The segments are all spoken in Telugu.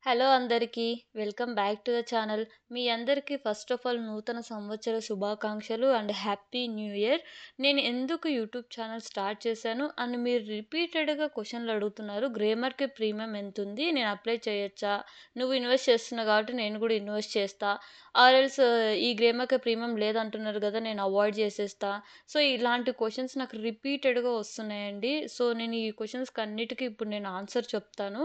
హలో అందరికీ. Welcome back to the channel. మీ అందరికీ ఫస్ట్ ఆఫ్ ఆల్ నూతన సంవత్సర శుభాకాంక్షలు అండ్ హ్యాపీ న్యూ ఇయర్. నేను ఎందుకు యూట్యూబ్ ఛానల్ స్టార్ట్ చేశాను అండ్ మీరు రిపీటెడ్‌గా క్వెషన్‌లు అడుగుతున్నారు. గ్రామర్‌కి ప్రీమియం ఎంతుంది? నేను అప్లై చేయొచ్చా? నువ్వు ఇన్వెస్ట్ చేస్తున్నావు కాబట్టి నేను కూడా ఇన్వెస్ట్ చేస్తా. ఆర్ ఎల్స్ ఈ గ్రామర్‌కి ప్రీమియం లేదంటున్నారు కదా! నేను అవాయిడ్ చేసేస్తా. సో, ఇలాంటి క్వెషన్స్ నాకు రిపీటెడ్‌గా వస్తున్నాయండి. సో, నేను ఈ క్వెషన్స్‌కి అన్నిటికి ఇప్పుడు నేను ఆన్సర్ చెప్తాను.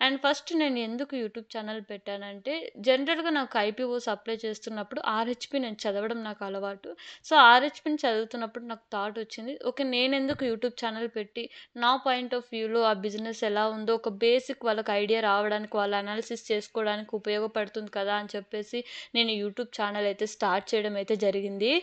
అండ్ ఫస్ట్ నేను ఎందుకు యూట్యూబ్ ఛానల్ పెట్టానంటే, జనరల్‌గా నాకు ఐపీఓస్ అప్లై చేస్తున్నప్పుడు ఆర్‌హెచ్‌పీ నేను చదవడం నాకు అలవాటు. సో, ఆర్‌హెచ్‌పీని చదువుతున్నప్పుడు నాకు థాట్ వచ్చింది. ఓకే. నేనెందుకు యూట్యూబ్ ఛానల్ పెట్టి, నా పాయింట్ ఆఫ్ వ్యూలో ఆ బిజినెస్ ఎలా ఉందో ఒక బేసిక్ వాళ్ళకి ఐడియా రావడానికి, వాళ్ళు అనాలిసిస్ చేసుకోవడానికి ఉపయోగపడుతుంది కదా! అని చెప్పేసి నేను యూట్యూబ్ ఛానల్ అయితే స్టార్ట్ చేయడం అయితే జరిగింది.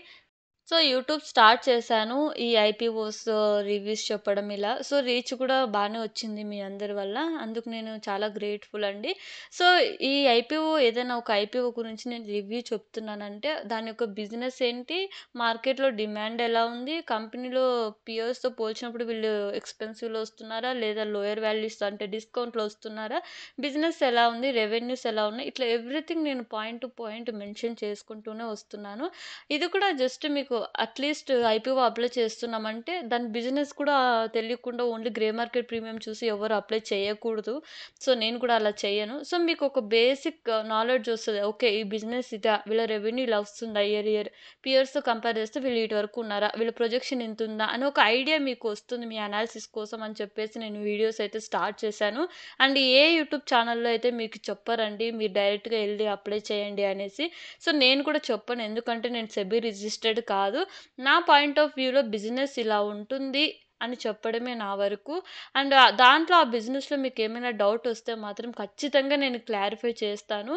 సో, యూట్యూబ్ స్టార్ట్ చేశాను. ఈ ఐపీఓస్ రివ్యూస్ చెప్పడం ఇలా. సో, రీచ్ కూడా బానే వచ్చింది మీ అందరి వల్ల. అందుకు నేను చాలా గ్రేట్‌ఫుల్ అండి. సో, ఈ ఐపీఓ ఏదైనా ఒక ఐపీఓ గురించి నేను రివ్యూ చెప్తున్నానంటే, దాని యొక్క బిజినెస్ ఏంటి? మార్కెట్‌లో డిమాండ్ ఎలా ఉంది? కంపెనీలో పియర్స్‌తో పోల్చినప్పుడు వీళ్ళు ఎక్స్‌పెన్సివ్‌లో వస్తున్నారా? లేదా లోయర్ వాల్యూస్ అంటే డిస్కౌంట్‌లో వస్తున్నారా? బిజినెస్ ఎలా ఉంది? రెవెన్యూస్ ఎలా ఉన్నాయి? ఇట్లా ఎవ్రీథింగ్ నేను పాయింట్ టు పాయింట్ మెన్షన్ చేసుకుంటూనే వస్తున్నాను. ఇది కూడా జస్ట్ మీకు అట్‌లీస్ట్ ఐపీఓ అప్లై చేస్తున్నామంటే, దాని బిజినెస్ కూడా తెలియకుండా ఓన్లీ గ్రే మార్కెట్ ప్రీమియం చూసి ఎవరు అప్లై చేయకూడదు. సో, నేను కూడా అలా చెయ్యను. సో, మీకొక బేసిక్ నాలెడ్జ్ ఒస్తది. ఓకే. ఈ బిజినెస్ ఇదా? వీళ్ళ రెవెన్యూ ఇలా వస్తుందా ఇయర్. పియర్స్‌తో కంపేర్ చేస్తే వీళ్ళు ఈటి వరకు ఉన్నారా? వీళ్ళ ప్రొజెక్షన్ ఇంతుందా? అని ఒక ఐడియా మీకు వస్తుంది మీ అనాలిసిస్ కోసం అని చెప్పేసి నేను వీడియోస్ అయితే స్టార్ట్ చేశాను. అండ్ ఏ యూట్యూబ్ ఛానల్‌లో అయితే మీకు చెప్పరండి. మీరు డైరెక్ట్‌గా ఎళ్లి అప్లై చేయండి అనేసి. సో, నేను కూడా చెప్పను. ఎందుకంటే నేను సెబీ రిజిస్టర్డ్ కాదు. నా పాయింట్ ఆఫ్ వ్యూలో బిజినెస్ ఇలా ఉంటుంది అని చెప్పడమే నా వరకు. అండ్ దాంట్లో ఆ బిజినెస్‌లో మీకేమైనా డౌటొస్తే మాత్రం ఖచ్చితంగా నేను క్లారిఫై చేస్తాను.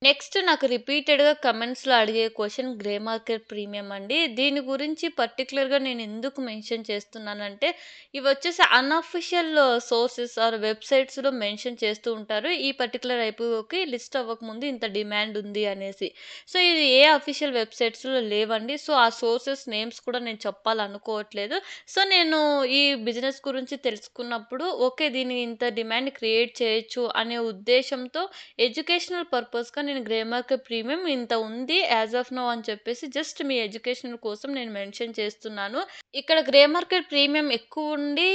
నెక్స్ట్ నాకు రిపీటెడ్‌గా కమెంట్స్‌లో అడిగే క్వెషన్ గ్రే మార్కెట్ ప్రీమియం అండి. దీని గురించి పర్టిక్యులర్‌గా నేను ఎందుకు మెన్షన్ చేస్తున్నానంటే, ఇవొచ్చేసి అన్‌అఫిషియల్ సోర్సెస్ ఆర్ వెబ్‌సైట్స్‌లో మెన్షన్ చేస్తూ ఉంటారు. ఈ పర్టిక్యులర్ ఐపీఓకి లిస్ట్ అవ్వకముందు ఇంత డిమాండ్ ఉంది అనేసి. సో, ఇది ఏ అఫిషియల్ వెబ్‌సైట్స్‌లో లేవండి. సో, ఆ సోర్సెస్ నేమ్స్ కూడా నేను చెప్పాలనుకోవట్లేదు. సో, నేను ఈ బిజినెస్ గురించి తెలుసుకున్నప్పుడు ఓకే. దీన్ని ఇంత డిమాండ్ క్రియేట్ చేయొచ్చు అనే ఉద్దేశంతో ఎడ్యుకేషనల్ పర్పస్‌గా నేను గ్రే మార్కెట్ ప్రీమియం ఇంత ఉంది యాస్ ఆఫ్ నౌ అని చెప్పేసి జస్ట్ మీ ఎడ్యుకేషన్ కోసం నేను మెన్షన్ చేస్తున్నాను. ఇక్కడ గ్రే మార్కెట్ ప్రీమియం ఎక్కువుండి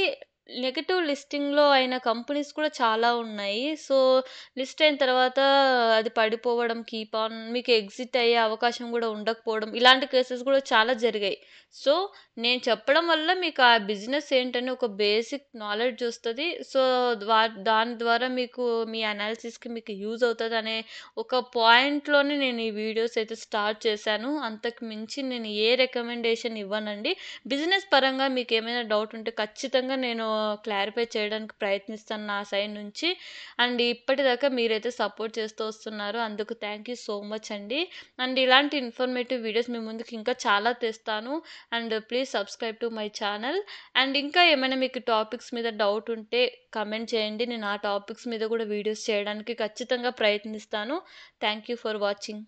నెగెటివ్ లిస్టింగ్‌లో అయిన కంపెనీస్ కూడా చాలా ఉన్నాయి. సో, లిస్ట్ అయిన తర్వాత అది పడిపోవడం, కీప్ ఆన్ మీకు ఎగ్జిట్ అయ్యే అవకాశం గూడా ఉండకపోవడం, ఇలాంటి కేసెస్ గూడా చాలా జరిగాయి. సో, నేను చెప్పడం వల్ల మీకు ఆ బిజినెస్ ఏంటని ఒక బేసిక్ నాలెడ్జ్ ఒస్తది. సో, దాని ద్వారా మీకు మీ అనాలిసిస్‌కి మీకు యూజ్ అవుతదనే ఒక పాయింట్‌లోనే నేను ఈ వీడియోస్ అయితే స్టార్ట్ చేశాను. అంతకు మించి నేను ఏ రికమెండేషన్ ఇవ్వనండి. బిజినెస్ పరంగా మీకేమైనా డౌట్ ఉంటే ఖచ్చితంగా నేను క్లారిఫై చేయడానికి ప్రయత్నిస్తాను నా సైడ్ నుంచి. అండ్ ఇప్పటిదాకా మీరైతే సపోర్ట్ చేస్తూ వస్తున్నారు. అందుకు థ్యాంక్ యూ సో మచ్ అండి. అండ్ ఇలాంటి ఇన్ఫర్మేటివ్ వీడియోస్ మీ ముందుకు ఇంకా చాలా తెస్తాను. And please subscribe to my channel. And ఇంకా ఏమైనా మీకు టాపిక్స్ మీద డౌట్ ఉంటే కమెంట్ చేయండి. నేను ఆ టాపిక్స్ మీద కూడా వీడియోస్ చేయడానికి ఖచ్చితంగా ప్రయత్నిస్తాను. Thank you for watching.